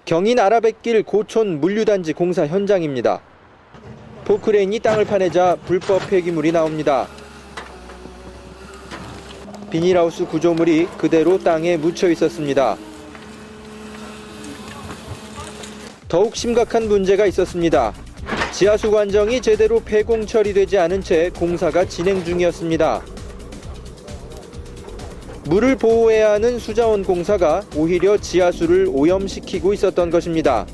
경인 아라뱃길 고촌 물류단지 공사 현장입니다. 포크레인이 땅을 파내자 불법 폐기물이 나옵니다. 비닐하우스 구조물이 그대로 땅에 묻혀 있었습니다. 더욱 심각한 문제가 있었습니다. 지하수 관정이 제대로 폐공 처리되지 않은 채 공사가 진행 중이었습니다. 물을 보호해야 하는 수자원 공사가 오히려 지하수를 오염시키고 있었던 것입니다.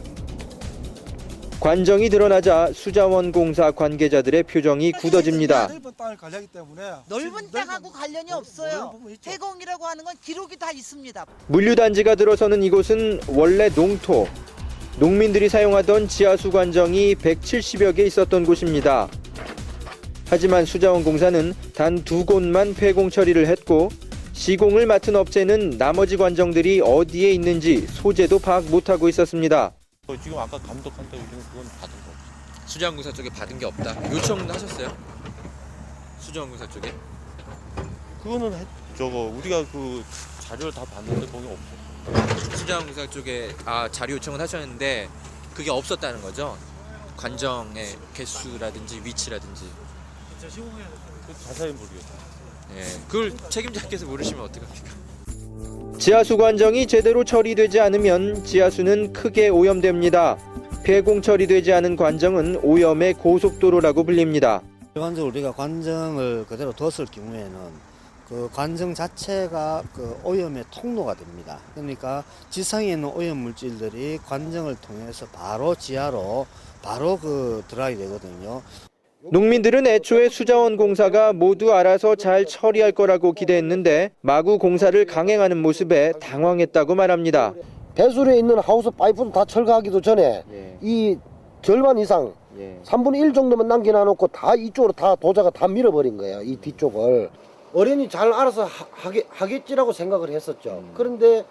관정이 드러나자 수자원 공사 관계자들의 표정이 굳어집니다. 넓은 땅을 관리하기 때문에 넓은 땅하고 관련이 없어요. 폐공이라고 하는 건 기록이 다 있습니다. 물류단지가 들어서는 이곳은 원래 농토, 농민들이 사용하던 지하수 관정이 170여 개 있었던 곳입니다. 하지만 수자원 공사는 단 2곳만 폐공 처리를 했고 시공을 맡은 업체는 나머지 관정들이 어디에 있는지 소재도 파악 못하고 있었습니다. 지금 아까 감독한테 우리는 그건 받은 거 없어. 수자원공사 쪽에 받은 게 없다. 요청도 하셨어요? 수자원공사 쪽에? 그거는 우리가 그 자료를 다 봤는데 거기 없어. 수자원공사 쪽에 자료 요청을 하셨는데 그게 없었다는 거죠? 관정의 개수라든지 위치라든지. 자세히 모르겠어요. 예, 그걸 책임자께서 모르시면 어떡합니까? 지하수 관정이 제대로 처리되지 않으면 지하수는 크게 오염됩니다. 폐공 처리되지 않은 관정은 오염의 고속도로라고 불립니다. 일반적으로 우리가 관정을 그대로 뒀을 경우에는 그 관정 자체가 그 오염의 통로가 됩니다. 그러니까 지상에 있는 오염 물질들이 관정을 통해서 바로 지하로 들어가게 되거든요. 농민들은 애초에 수자원 공사가 모두 알아서 잘 처리할 거라고 기대했는데 마구 공사를 강행하는 모습에 당황했다고 말합니다. 배수로에 있는 하우스 파이프도 다 철거하기도 전에 이 절반 이상 3분의 1 정도만 남겨놔놓고 다 이쪽으로 다 도자가 다 밀어버린 거예요. 이 뒤쪽을. 어련히 잘 알아서 하겠지라고 생각을 했었죠. 그런데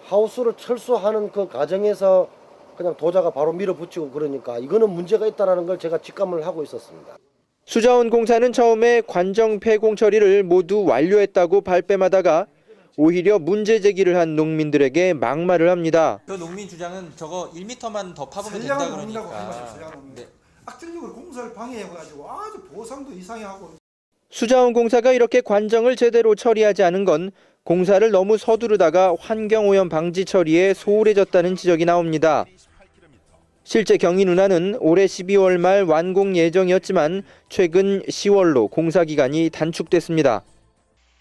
하우스를 철수하는 그 과정에서 그냥 도자가 바로 밀어붙이고 그러니까 이거는 문제가 있다는 걸 제가 직감을 하고 있었습니다. 수자원 공사는 처음에 관정 폐공 처리를 모두 완료했다고 발뺌하다가 오히려 문제 제기를 한 농민들에게 막말을 합니다. 저 농민 주장은 저거 1m만 더 파보면 된다 그러니까. 네. 악질적으로 공사를 방해해가지고 아주 보상도 이상하게 하고. 수자원 공사가 이렇게 관정을 제대로 처리하지 않은 건 공사를 너무 서두르다가 환경오염 방지 처리에 소홀해졌다는 지적이 나옵니다. 실제 경인 운하는 올해 12월 말 완공 예정이었지만 최근 10월로 공사 기간이 단축됐습니다.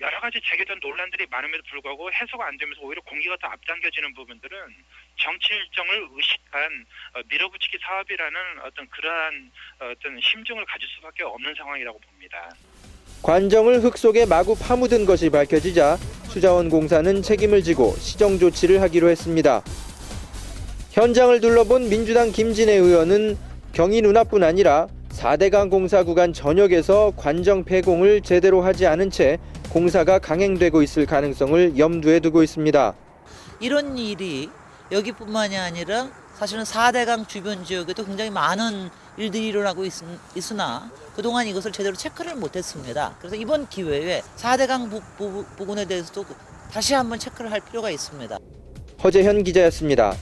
여러 가지 제기된 논란들이 많음에도 불구하고 해소가 안 되면서 오히려 공기가 더 앞당겨지는 부분들은 정치 일정을 의식한 밀어붙이기 사업이라는 그러한 심증을 가질 수밖에 없는 상황이라고 봅니다. 관정을 흙 속에 마구 파묻은 것이 밝혀지자 수자원 공사는 책임을 지고 시정 조치를 하기로 했습니다. 현장을 둘러본 민주당 김진애 의원은 경인 운하뿐 아니라 4대강 공사 구간 전역에서 관정 폐공을 제대로 하지 않은 채 공사가 강행되고 있을 가능성을 염두에 두고 있습니다. 이런 일이 여기뿐만이 아니라 사실은 4대강 주변 지역에도 굉장히 많은 일들이 일어나고 있으나 그동안 이것을 제대로 체크를 못했습니다. 그래서 이번 기회에 4대강 부근에 대해서도 다시 한번 체크를 할 필요가 있습니다. 허재현 기자였습니다.